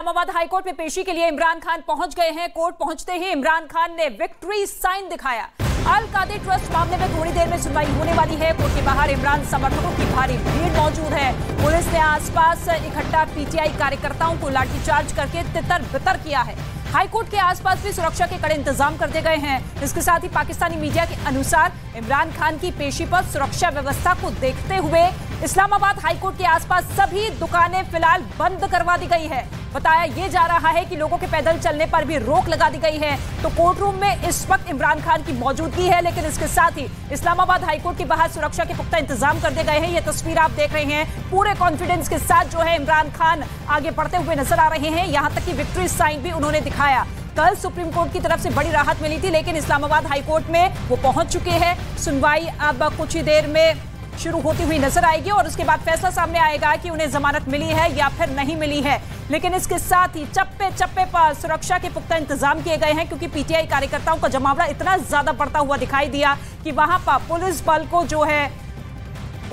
Islamabad high court में पेशी के लिए इमरान खान पहुंच गए हैं। कोर्ट पहुंचते ही इमरान खान ने विक्ट्री साइन दिखाया। अल कादिर ट्रस्ट मामले में थोड़ी देर में सुनवाई होने वाली है। कोर्ट के बाहर इमरान समर्थकों की भारी भीड़ मौजूद है। पुलिस ने आसपास इकट्ठा पीटीआई कार्यकर्ताओं को लाठीचार्ज करके तितर बितर किया है। हाईकोर्ट के आसपास भी सुरक्षा के कड़े इंतजाम कर दिए गए हैं। इसके साथ ही पाकिस्तानी मीडिया के अनुसार इमरान खान की पेशी पर सुरक्षा व्यवस्था को देखते हुए इस्लामाबाद हाईकोर्ट के आसपास सभी दुकानें फिलहाल बंद करवा दी गई है। बताया ये जा रहा है कि लोगों के पैदल चलने पर भी रोक लगा दी गई है। तो कोर्ट रूम में इस वक्त इमरान खान की मौजूदगी है, लेकिन इसके साथ ही इस्लामाबाद हाईकोर्ट के बाहर सुरक्षा के पुख्ता इंतजाम कर दिए गए हैं। ये तस्वीर आप देख रहे हैं। पूरे कॉन्फिडेंस के साथ जो है इमरान खान आगे बढ़ते हुए नजर आ रहे हैं। यहां तक कि विक्ट्री साइन भी उन्होंने दिखाया। कल सुप्रीम कोर्ट की तरफ से बड़ी राहत मिली थी, लेकिन इस्लामाबाद हाईकोर्ट में वो पहुंच चुके हैं। सुनवाई अब कुछ ही देर में शुरू होती हुई नजर आएगी और उसके बाद फैसला सामने आएगा कि उन्हें जमानत मिली है या फिर नहीं मिली है। लेकिन इसके साथ ही चप्पे चप्पे पर सुरक्षा के पुख्ता इंतजाम किए गए हैं, क्योंकि पीटीआई कार्यकर्ताओं का जमावड़ा इतना ज्यादा बढ़ता हुआ दिखाई दिया कि वहां पर पुलिस बल को जो है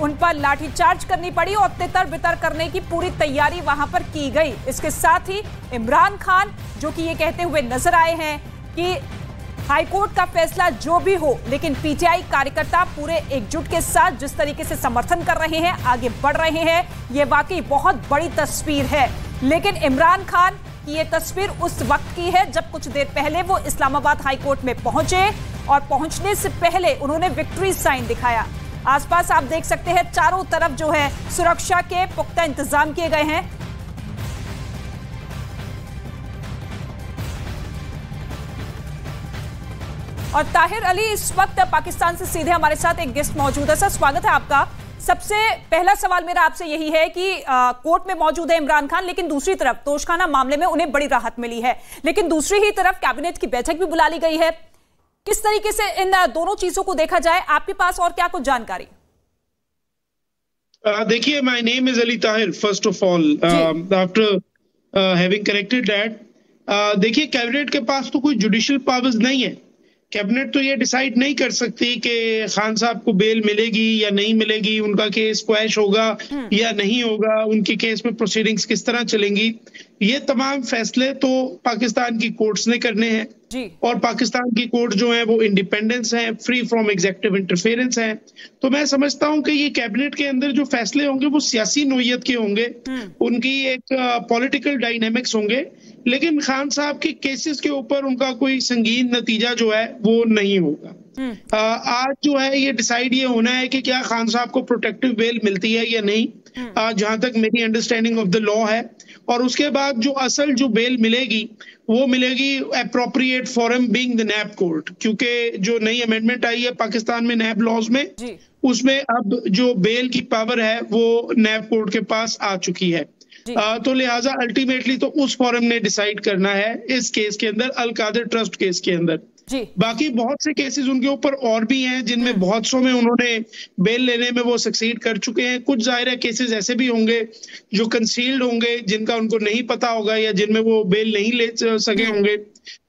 उन पर लाठीचार्ज करनी पड़ी और तितर बितर करने की पूरी तैयारी वहां पर की गई। इसके साथ ही इमरान खान जो कि ये कहते हुए नजर आए हैं कि हाईकोर्ट का फैसला जो भी हो, लेकिन पीटीआई कार्यकर्ता पूरे एकजुट के साथ जिस तरीके से समर्थन कर रहे हैं, आगे बढ़ रहे हैं, ये वाकई बहुत बड़ी तस्वीर है। लेकिन इमरान खान की ये तस्वीर उस वक्त की है जब कुछ देर पहले वो इस्लामाबाद हाईकोर्ट में पहुंचे और पहुंचने से पहले उन्होंने विक्ट्री साइन दिखाया। आसपास आप देख सकते हैं चारों तरफ जो है सुरक्षा के पुख्ता इंतजाम किए गए हैं। और ताहिर अली इस वक्त पाकिस्तान से सीधे हमारे साथ एक गेस्ट मौजूद है। सर, स्वागत है आपका। सबसे पहला सवाल मेरा आपसे यही है कि कोर्ट में मौजूद है इमरान खान, लेकिन दूसरी तरफ तोशखाना मामले में उन्हें बड़ी राहत मिली है, लेकिन दूसरी ही तरफ कैबिनेट की बैठक भी बुला ली गई है। किस तरीके से इन दोनों चीजों को देखा जाए, आपके पास और क्या कुछ जानकारी? देखिए, my name is Ali Tahir first of all, after having corrected that. देखिए, कैबिनेट के पास तो कोई जुडिशियल पावर्स नहीं है। कैबिनेट तो ये डिसाइड नहीं कर सकती कि खान साहब को बेल मिलेगी या नहीं मिलेगी, उनका केस क्वैश होगा या नहीं होगा, उनके केस में प्रोसीडिंग्स किस तरह चलेंगी। ये तमाम फैसले तो पाकिस्तान की कोर्ट्स ने करने हैं और पाकिस्तान की कोर्ट जो है वो इंडिपेंडेंस है, फ्री फ्रॉम एग्जेक्टिव इंटरफेरेंस है। तो मैं समझता हूं कि ये कैबिनेट के अंदर जो फैसले होंगे वो सियासी नोयत के होंगे, उनकी एक पॉलिटिकल डायनेमिक्स होंगे, लेकिन खान साहब के केसेस के ऊपर उनका कोई संगीन नतीजा जो है वो नहीं होगा। आज जो है ये डिसाइड ये होना है कि क्या खान साहब को प्रोटेक्टिव बेल मिलती है या नहीं, जहां तक मेरी अंडरस्टैंडिंग ऑफ द लॉ है। और उसके बाद जो असल जो बेल मिलेगी वो मिलेगी appropriate forum being the NAB court, क्योंकि जो नई अमेंडमेंट आई है पाकिस्तान में नैब लॉज में, उसमें अब जो बेल की पावर है वो नैब कोर्ट के पास आ चुकी है। तो लिहाजा अल्टीमेटली तो उस फोरम ने डिसाइड करना है इस केस के अंदर, अल कादिर ट्रस्ट केस के अंदर। बाकी बहुत से केसेस उनके ऊपर और भी हैं जिनमें बहुत सौ में उन्होंने बेल लेने में वो सक्सीड कर चुके हैं। कुछ जाहिर है केसेस ऐसे भी होंगे जो कंसील्ड होंगे, जिनका उनको नहीं पता होगा या जिनमें वो बेल नहीं ले सके होंगे,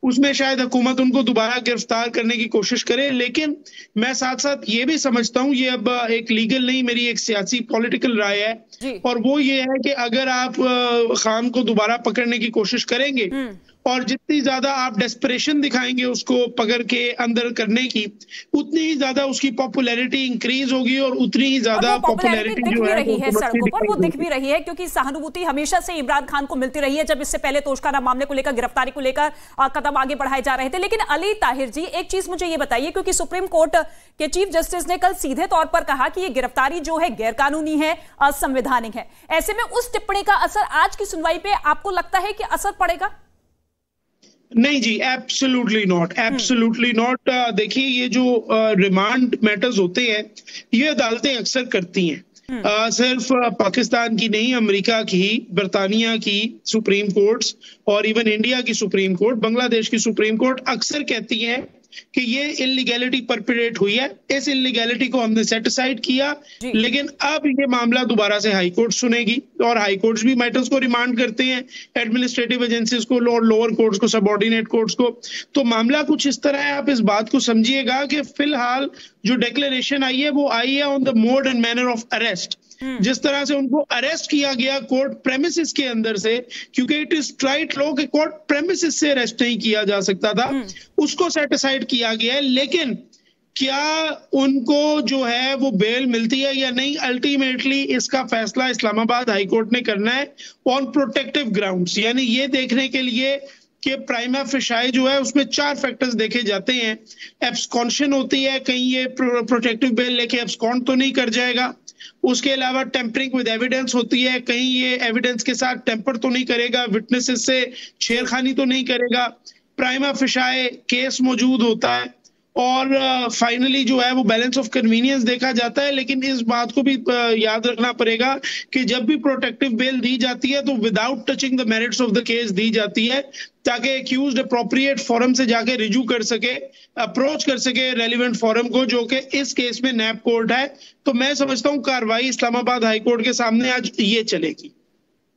उसमें शायद हुकूमत उनको दोबारा गिरफ्तार करने की कोशिश करे। लेकिन मैं साथ साथ ये भी समझता हूँ, ये अब एक लीगल नहीं, मेरी एक सियासी पॉलिटिकल राय है, और वो ये है कि अगर आप खान को दोबारा पकड़ने की कोशिश करेंगे और जितनी ज्यादा आप डेस्परेशन दिखाएंगे उसको पकड़ के अंदर करने की, उतनी ही ज्यादा उसकी पॉपुलैरिटी इंक्रीज होगी और उतनी ही ज्यादा पॉपुलैरिटी जो है सड़कों पर वो दिख भी रही है, क्योंकि सहानुभूति हमेशा से इमरान खान को मिलती रही है। जब इससे पहले तोशखाना मामले को लेकर, गिरफ्तारी को लेकर कदम आगे बढ़ाए जा रहे थे। लेकिन अली ताहिर जी, एक चीज मुझे ये बताइए, क्योंकि सुप्रीम कोर्ट के चीफ जस्टिस ने कल सीधे तौर पर कहा कि ये गिरफ्तारी जो है गैरकानूनी है, असंवैधानिक है। ऐसे में उस टिप्पणी का असर आज की सुनवाई पे आपको लगता है कि असर पड़ेगा? नहीं जी, एब्सोल्युटली नॉट, एब्सोल्युटली नॉट। देखिए, ये जो रिमांड मैटर्स होते हैं ये अदालतें अक्सर करती हैं। सिर्फ पाकिस्तान की नहीं, अमेरिका की, बरतानिया की सुप्रीम कोर्ट्स और इवन इंडिया की सुप्रीम कोर्ट, बांग्लादेश की सुप्रीम कोर्ट अक्सर कहती है कि ये इलीगैलिटी परपेट्रेट हुई है, इस इलीगैलिटी को हमने सेट असाइड किया। लेकिन अब ये मामला दोबारा से हाई कोर्ट सुनेगी और हाई कोर्ट्स भी मैटर्स को रिमांड करते हैं एडमिनिस्ट्रेटिव एजेंसीज को, लोअर कोर्ट्स को, सबऑर्डिनेट कोर्ट्स को। तो मामला कुछ इस तरह है, आप इस बात को समझिएगा कि फिलहाल जो डिक्लेरेशन आई है वो आई है on the mode and manner of arrest. जिस तरह से उनको अरेस्ट किया गया कोर्ट प्रेमिसेस के अंदर से, क्योंकि इट इज ट्राइट लॉ कि कोर्ट प्रेमिसेस से अरेस्ट नहीं किया जा सकता था, उसको सेट असाइड किया गया है। लेकिन क्या उनको जो है वो बेल मिलती है या नहीं, अल्टीमेटली इसका फैसला इस्लामाबाद हाईकोर्ट ने करना है ऑन प्रोटेक्टिव ग्राउंड्स, यानी ये देखने के लिए कि प्राइमा फेसाई जो है उसमें 4 फैक्टर्स देखे जाते हैं। एब्सकॉन्शन होती है, कहीं ये प्रोटेक्टिव बेल लेके एब्सकॉन्ड तो नहीं कर जाएगा। उसके अलावा टेम्परिंग विद एविडेंस होती है, कहीं ये एविडेंस के साथ टेम्पर तो नहीं करेगा, विटनेसेस से छेड़खानी तो नहीं करेगा। प्राइमा फेसाई केस मौजूद होता है और फाइनली जो है वो बैलेंस ऑफ कन्वीनियंस देखा जाता है। लेकिन इस बात को भी याद रखना पड़ेगा कि जब भी प्रोटेक्टिव बेल दी जाती है तो without touching the merits of the case दी जाती है, ताकि एक्यूज्ड अप्रोप्रिएट फोरम से जाके रिज्यू कर सके, अप्रोच कर सके रेलिवेंट फोरम को, जो कि इस केस में नैब कोर्ट है। तो मैं समझता हूँ कार्रवाई इस्लामाबाद हाईकोर्ट के सामने आज ये चलेगी।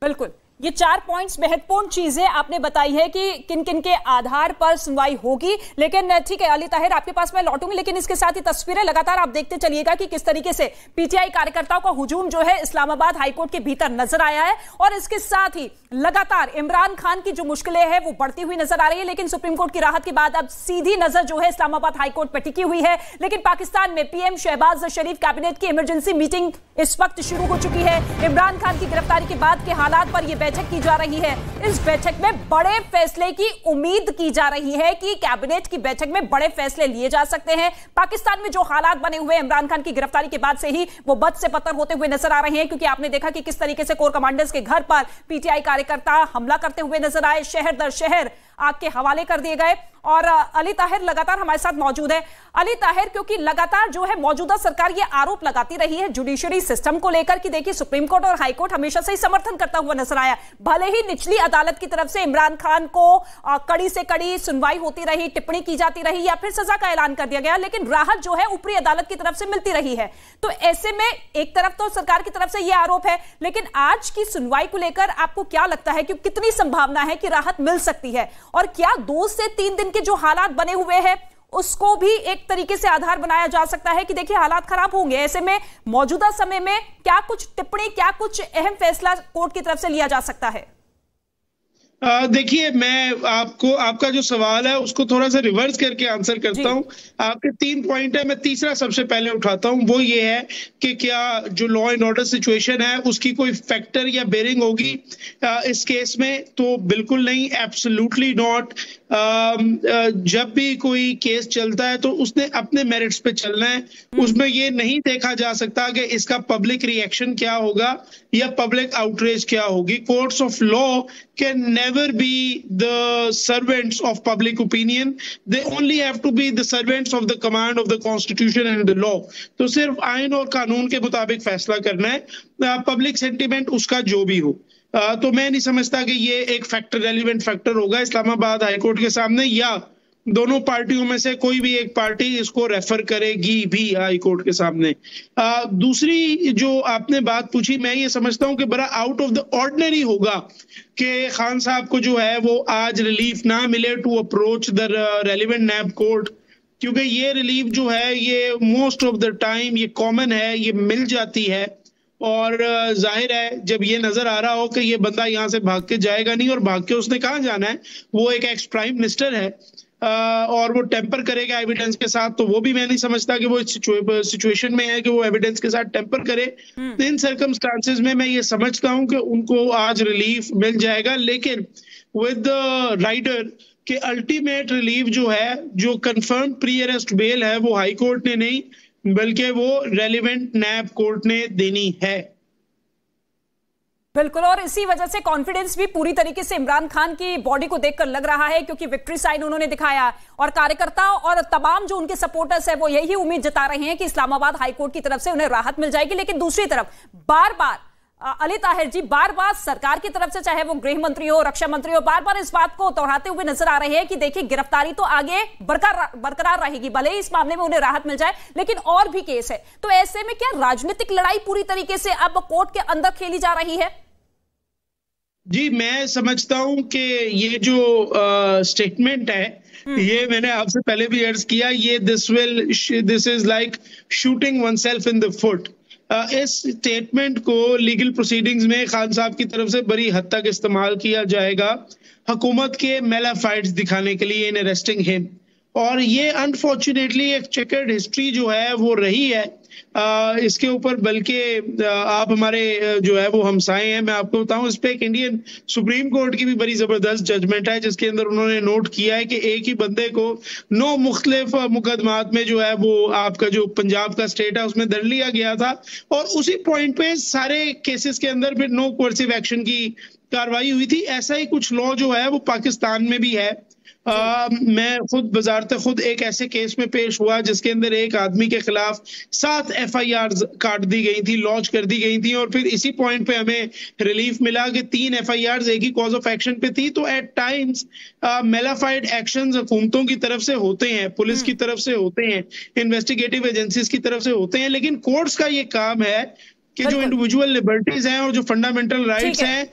बिल्कुल, ये 4 पॉइंट्स महत्वपूर्ण चीजें आपने बताई है कि किन किन के आधार पर सुनवाई होगी। लेकिन ठीक है अली ताहिर, आपके पास मैं लौटूंगी, लेकिन इसके साथ ही तस्वीरें लगातार आप देखते चलिएगा कि किस तरीके से पीटीआई कार्यकर्ताओं का हुजूम जो है इस्लामाबाद हाईकोर्ट के भीतर नजर आया है। और इसके साथ ही लगातार इमरान खान की जो मुश्किलें हैं वो बढ़ती हुई नजर आ रही है। लेकिन सुप्रीम कोर्ट की राहत के बाद अब सीधी नजर जो है इस्लामाबाद हाईकोर्ट पर टिकी हुई है। लेकिन पाकिस्तान में पीएम शहबाज शरीफ कैबिनेट की इमरजेंसी मीटिंग इस वक्त शुरू हो चुकी है। इमरान खान की गिरफ्तारी के बाद के हालात पर यह बैठक की जा रही है। इस बैठक में बड़े फैसले की उम्मीद की जा रही है कि कैबिनेट की बैठक में बड़े फैसले लिए जा सकते हैं। पाकिस्तान में जो हालात बने हुए इमरान खान की गिरफ्तारी के बाद से ही वो बद से बदतर होते हुए नजर आ रहे हैं, क्योंकि आपने देखा कि किस तरीके से कोर कमांडर्स के घर पर पीटीआई कार्यकर्ता हमला करते हुए नजर आए, शहर दर शहर आग के हवाले कर दिए गए। और अली ताहिर लगातार हमारे साथ मौजूद है। अली ताहिर, क्योंकि लगातार जो है मौजूदा सरकार ये आरोप लगाती रही है जुडिशरी सिस्टम को लेकर कि देखिए सुप्रीम कोर्ट और हाई कोर्ट हमेशा से ही समर्थन करता हुआ नजर आया। भले ही निचली अदालत की तरफ से इमरान खान को कड़ी से कड़ी सुनवाई होती रही, टिप्पणी की जाती रही या फिर सजा का ऐलान कर दिया गया, लेकिन राहत जो है ऊपरी अदालत की तरफ से मिलती रही है। तो ऐसे में एक तरफ तो सरकार की तरफ से यह आरोप है, लेकिन आज की सुनवाई को लेकर आपको क्या लगता है कि कितनी संभावना है कि राहत मिल सकती है? और क्या 2 से 3 दिन के जो हालात बने हुए हैं उसको भी एक तरीके से आधार बनाया जा सकता है कि देखिए हालात खराब होंगे, ऐसे में मौजूदा समय में क्या कुछ टिप्पणी, क्या कुछ अहम फैसला कोर्ट की तरफ से लिया जा सकता है? देखिए, मैं आपका जो सवाल है उसको थोड़ा सा रिवर्स करके आंसर करता हूं। आपके 3 पॉइंट है, मैं तीसरा सबसे पहले उठाता हूं। वो ये है कि क्या जो लॉ एंड ऑर्डर सिचुएशन है उसकी कोई फैक्टर या बेरिंग होगी इस केस में? तो बिल्कुल नहीं, एब्सोल्युटली नॉट। जब भी कोई केस चलता है तो उसने अपने मेरिट्स पे चलना है। उसमें ये नहीं देखा जा सकता कि इसका पब्लिक रिएक्शन क्या होगा या पब्लिक आउटरीच क्या होगी। Courts of law can never be the servants of public opinion. They only have to be the servants of the command of the constitution and the law. तो सिर्फ आइन और कानून के मुताबिक फैसला करना है, पब्लिक सेंटिमेंट उसका जो भी हो। तो मैं नहीं समझता कि ये एक फैक्टर, रेलिवेंट फैक्टर होगा इस्लामाबाद हाईकोर्ट के सामने, या दोनों पार्टियों में से कोई भी एक पार्टी इसको रेफर करेगी भी हाई कोर्ट के सामने। दूसरी जो आपने बात पूछी, मैं ये समझता हूं कि बड़ा आउट ऑफ द ऑर्डिनरी होगा कि खान साहब को जो है वो आज रिलीफ ना मिले to approach the relevant NAB court, क्योंकि ये रिलीफ जो है ये मोस्ट ऑफ द टाइम ये कॉमन है, ये मिल जाती है। और जाहिर है जब ये नजर आ रहा हो कि ये बंदा यहाँ से भाग के जाएगा नहीं, और भाग के उसने कहाँ जाना है, वो एक एक्स प्राइम मिनिस्टर है और वो टेम्पर करेगा एविडेंस के साथ, तो वो भी मैं नहीं समझता कि वो सिचुएशन में है कि वो एविडेंस के साथ टेम्पर करे। इन सर्कमस्टांसेस में मैं ये समझता हूं कि उनको आज रिलीफ मिल जाएगा, लेकिन विद द राइडर के अल्टीमेट रिलीफ जो है, जो कंफर्म प्री अरेस्ट बेल है, वो हाई कोर्ट ने नहीं बल्कि वो रेलिवेंट नैब कोर्ट ने देनी है। बिल्कुल, और इसी वजह से कॉन्फिडेंस भी पूरी तरीके से इमरान खान की बॉडी को देखकर लग रहा है, क्योंकि विक्ट्री साइन उन्होंने दिखाया और कार्यकर्ता और तमाम जो उनके सपोर्टर्स हैं वो यही उम्मीद जता रहे हैं कि इस्लामाबाद हाईकोर्ट की तरफ से उन्हें राहत मिल जाएगी। लेकिन दूसरी तरफ बार बार अली ताहिर जी, बार बार सरकार की तरफ से, चाहे वो गृह मंत्री हो, रक्षा मंत्री हो, बार बार इस बात को दोहराते हुए नजर आ रहे हैं कि देखिए गिरफ्तारी तो आगे बरकरार रहेगी, भले ही इस मामले में उन्हें राहत मिल जाए, लेकिन और भी केस है। तो ऐसे में क्या राजनीतिक लड़ाई पूरी तरीके से अब कोर्ट के अंदर खेली जा रही है? जी, मैं समझता हूं कि ये जो स्टेटमेंट है, ये मैंने आपसे पहले भी अर्ज किया, ये this is like shooting one self in the foot. इस स्टेटमेंट को लीगल प्रोसीडिंग्स में खान साहब की तरफ से बड़ी हद तक इस्तेमाल किया जाएगा हुकूमत के मेलाफाइड्स दिखाने के लिए इन अरेस्टिंग हिम। और ये अनफॉर्चुनेटली एक चेकर्ड हिस्ट्री जो है वो रही है इसके ऊपर, बल्कि आप हमारे जो है वो हमसाए हैं। मैं आपको बताऊं, इस पे एक इंडियन सुप्रीम कोर्ट की भी बड़ी जबरदस्त जजमेंट है जिसके अंदर उन्होंने नोट किया है कि एक ही बंदे को 9 मुख्तलिफ मुकदमात में जो है वो आपका जो पंजाब का स्टेट है उसमें दर लिया गया था, और उसी पॉइंट पे सारे केसेस के अंदर फिर नो कोर्सिव एक्शन की कार्रवाई हुई थी। ऐसा ही कुछ लॉ जो है वो पाकिस्तान में भी है। मैं खुद बजारते खुद एक ऐसे केस में पेश हुआ जिसके अंदर एक आदमी के खिलाफ 7 FIRs काट दी गई थी, लॉन्च कर दी गई थी, और फिर इसी पॉइंट पे हमें रिलीफ मिला कि 3 FIRs एक ही कॉज ऑफ एक्शन पे थी। तो एट टाइम्स मेलाफाइड एक्शंस हुकूमतों की तरफ से होते हैं, पुलिस की तरफ से होते हैं, इन्वेस्टिगेटिव एजेंसीज की तरफ से होते हैं, लेकिन कोर्ट्स का ये काम है कि जो इंडिविजुअल लिबर्टीज हैं और जो फंडामेंटल राइट्स हैं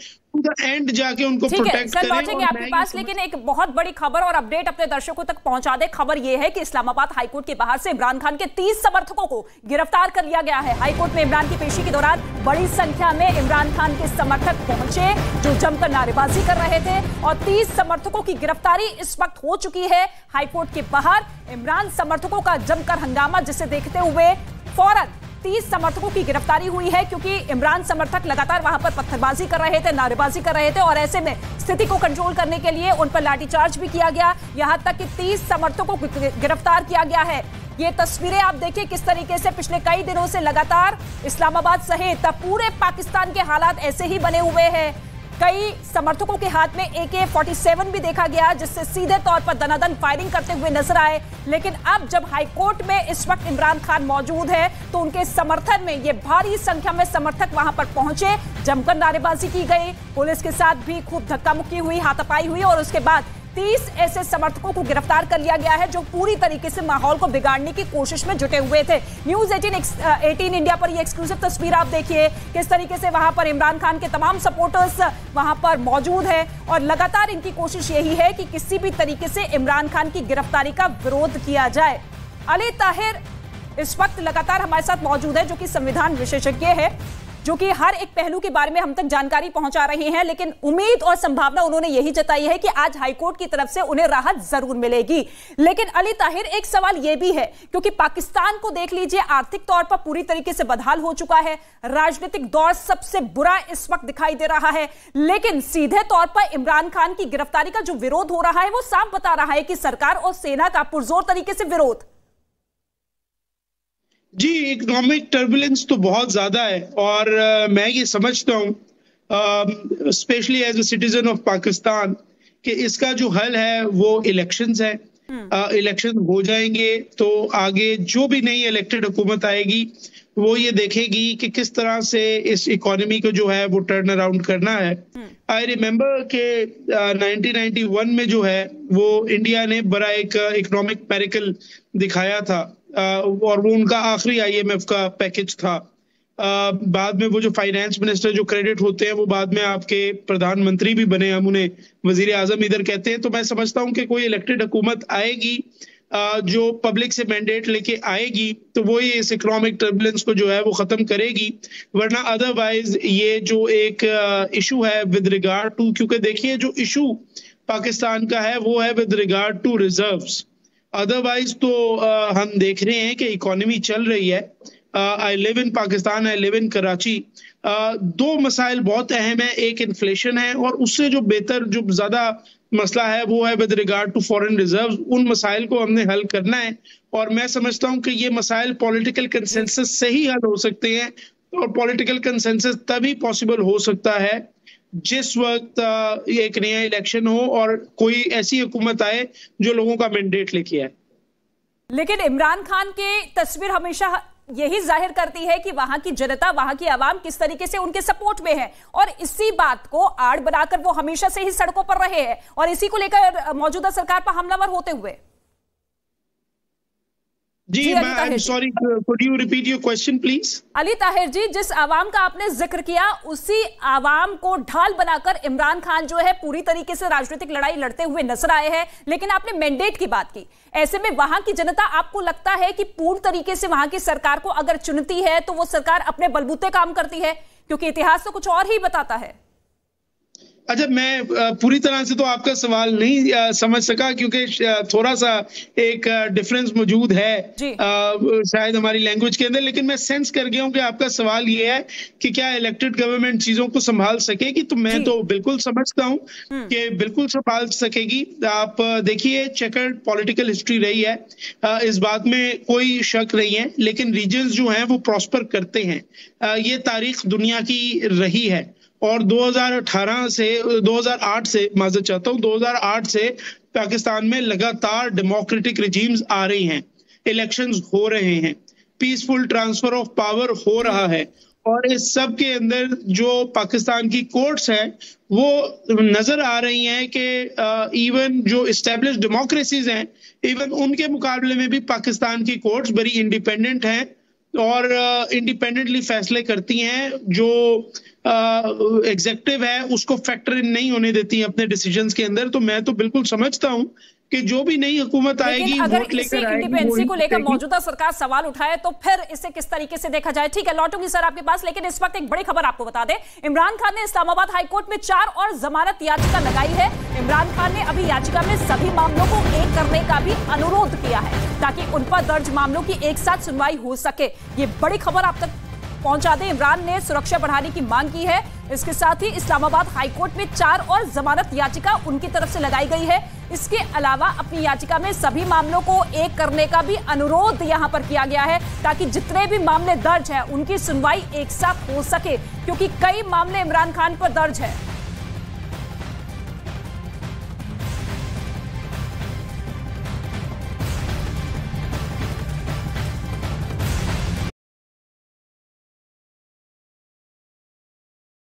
एंड जाके उनको प्रोटेक्ट करें। लौटेंगे आपके पास, लेकिन एक बहुत बड़ी खबर और अपडेट अपने दर्शकों तक पहुंचा दे। खबर यह है कि इस्लामाबाद हाईकोर्ट के बाहर से इमरान खान के 30 समर्थकों को गिरफ्तार कर लिया गया है। हाईकोर्ट में इमरान की पेशी के दौरान बड़ी संख्या में इमरान खान के समर्थक पहुंचे जो जमकर नारेबाजी कर रहे थे, और 30 समर्थकों की गिरफ्तारी इस वक्त हो चुकी है। हाईकोर्ट के बाहर इमरान समर्थकों का जमकर हंगामा, जिसे देखते हुए फौरन 30 समर्थकों की गिरफ्तारी हुई है, क्योंकि इमरान समर्थक लगातार वहां पर पत्थरबाजी कर रहे थे, नारेबाजी कर रहे थे, और ऐसे में स्थिति को कंट्रोल करने के लिए उन पर लाठीचार्ज भी किया गया। यहां तक कि 30 समर्थकों को गिरफ्तार किया गया है। ये तस्वीरें आप देखिए किस तरीके से पिछले कई दिनों से लगातार इस्लामाबाद सहित पूरे पाकिस्तान के हालात ऐसे ही बने हुए हैं। कई समर्थकों के हाथ में AK-47 भी देखा गया, जिससे सीधे तौर पर दनादन फायरिंग करते हुए नजर आए। लेकिन अब जब हाईकोर्ट में इस वक्त इमरान खान मौजूद है तो उनके समर्थन में ये भारी संख्या में समर्थक वहां पर पहुंचे, जमकर नारेबाजी की गई, पुलिस के साथ भी खूब धक्का मुक्की हुई, हाथापाई हुई, और उसके बाद 30 ऐसे समर्थकों को गिरफ्तार कर लिया गया है जो पूरी तरीके से माहौल को बिगाड़ने की कोशिश में जुटे हुए थे। न्यूज़ 18 इंडिया पर ये एक्सक्लूसिव तस्वीर आप देखिए किस तरीके से वहां पर इमरान खान के तमाम सपोर्टर्स वहां पर मौजूद हैं, और लगातार इनकी कोशिश यही है कि किसी भी तरीके से इमरान खान की गिरफ्तारी का विरोध किया जाए। अली ताहिर इस वक्त लगातार हमारे साथ मौजूद है, जो कि संविधान विशेषज्ञ है, जो कि हर एक पहलू के बारे में हम तक जानकारी पहुंचा रहे हैं। लेकिन उम्मीद और संभावना उन्होंने यही जताई है कि आज हाईकोर्ट की तरफ से उन्हें राहत जरूर मिलेगी। लेकिन अली ताहिर, एक सवाल यह भी है, क्योंकि पाकिस्तान को देख लीजिए, आर्थिक तौर पर पूरी तरीके से बदहाल हो चुका है, राजनीतिक दौर सबसे बुरा इस वक्त दिखाई दे रहा है, लेकिन सीधे तौर पर इमरान खान की गिरफ्तारी का जो विरोध हो रहा है वो साफ बता रहा है कि सरकार और सेना का पुरजोर तरीके से विरोध। जी, इकोनॉमिक टर्बुलेंस तो बहुत ज्यादा है, और मैं ये समझता हूँ specially as a citizen of Pakistan कि इसका जो हल है वो इलेक्शंस है। इलेक्शन हो जाएंगे तो आगे जो भी नई इलेक्टेड हुकूमत आएगी वो ये देखेगी कि किस तरह से इस इकोनॉमी को जो है वो टर्न अराउंड करना है। आई रिमेम्बर के 1991 में जो है वो इंडिया ने बड़ा एक इकोनॉमिक पैरिकल दिखाया था, और वो उनका आखिरी IMF का पैकेज था। बाद में वो जो फाइनेंस मिनिस्टर जो क्रेडिट होते हैं वो बाद में आपके प्रधानमंत्री भी बने, हम उन्हें वजीर आजम इधर कहते हैं। तो मैं समझता हूँ कि कोई इलेक्टेड हुकूमत आएगी जो पब्लिक से मैंडेट लेके आएगी तो वो ये इस इकोनॉमिक टर्बुलेंस को जो है वो खत्म करेगी, वरना अदरवाइज ये जो एक इशू है विद रिगार्ड टू, क्योंकि देखिए जो इशू पाकिस्तान का है वो है with regard to reserves. Otherwise तो हम देख रहे हैं कि इकोनॉमी चल रही है। I live in Pakistan, I live in Karachi. 2 मसाइल बहुत अहम है, एक इन्फ्लेशन है और उससे जो बेहतर जो ज्यादा मसला है वो है with regard to foreign reserves. उन मसाइल को हमने हल करना है, और मैं समझता हूं कि ये मसाइल पॉलिटिकल कंसेंसस से ही हल हो सकते हैं, और पॉलिटिकल कंसेंसस तभी पॉसिबल हो सकता है जिस वक्त एक नया इलेक्शन हो और कोई ऐसी हुकूमत आए जो लोगों का मैंडेट लेके आए। लेकिन इमरान खान की तस्वीर हमेशा यही जाहिर करती है कि वहां की जनता, वहां की आवाम किस तरीके से उनके सपोर्ट में है, और इसी बात को आड़ बनाकर वो हमेशा से ही सड़कों पर रहे हैं, और इसी को लेकर मौजूदा सरकार पर हमलावर होते हुए। जी, मैं sorry, could you repeat your question please? Ali Tahir ji, जिस आवाम का आपने जिक्र किया उसी आवाम को ढाल बनाकर इमरान खान जो है पूरी तरीके से राजनीतिक लड़ाई लड़ते हुए नजर आए हैं, लेकिन आपने मैंडेट की बात की। ऐसे में वहां की जनता आपको लगता है कि पूर्ण तरीके से वहां की सरकार को अगर चुनती है तो वो सरकार अपने बलबूते काम करती है, क्योंकि इतिहास तो कुछ और ही बताता है। अच्छा, मैं पूरी तरह से तो आपका सवाल नहीं समझ सका, क्योंकि थोड़ा सा एक डिफरेंस मौजूद है शायद हमारी लैंग्वेज के अंदर, लेकिन मैं सेंस कर गया हूं कि आपका सवाल ये है कि क्या इलेक्टेड गवर्नमेंट चीजों को संभाल सकेगी। तो मैं तो बिल्कुल समझता हूं कि बिल्कुल संभाल सकेगी। आप देखिए, चेकर्ड पॉलिटिकल हिस्ट्री रही है, इस बात में कोई शक नहीं है, लेकिन रीजन्स जो हैं वो प्रॉस्पर करते हैं, ये तारीख दुनिया की रही है। और 2008 से माजरत चाहता हूं, 2008 से पाकिस्तान में लगातार डेमोक्रेटिक रिजीम्स आ रही हैं, इलेक्शंस हो रहे हैं, पीसफुल ट्रांसफर ऑफ पावर हो रहा है, और इस सब के अंदर जो पाकिस्तान की कोर्ट्स हैं वो नजर आ रही हैं कि इवन जो एस्टेब्लिश्ड डेमोक्रेसीज हैं, इवन उनके मुकाबले में भी पाकिस्तान की कोर्ट्स बड़ी इंडिपेंडेंट हैं और इंडिपेंडेंटली फैसले करती हैं। जो एग्जीक्यूटिव है उसको फैक्टर इन नहीं होने देती है अपने डिसीजंस के अंदर। तो मैं तो बिल्कुल समझता हूं कि जो भी नई हुकूमत आएगी, अगर इसी इंडिपेंडेंसी को लेकर मौजूदा सरकार सवाल उठाए तो फिर इसे किस तरीके से देखा जाए। ठीक है, लौटूंगी सर आपके पास, लेकिन इस वक्त एक बड़ी खबर आपको बता दें। इमरान खान ने इस्लामाबाद हाईकोर्ट में 4 और जमानत याचिका लगाई है। इमरान खान ने अभी याचिका में सभी मामलों को एक करने का भी अनुरोध किया है ताकि उन पर दर्ज मामलों की एक साथ सुनवाई हो सके। ये बड़ी खबर आप तक पहुंचा दें। इमरान ने सुरक्षा बढ़ाने की मांग की है। इसके साथ ही इस्लामाबाद हाईकोर्ट में 4 और जमानत याचिका उनकी तरफ से लगाई गई है। इसके अलावा अपनी याचिका में सभी मामलों को एक करने का भी अनुरोध यहां पर किया गया है ताकि जितने भी मामले दर्ज हैं उनकी सुनवाई एक साथ हो सके, क्योंकि कई मामले इमरान खान पर दर्ज है।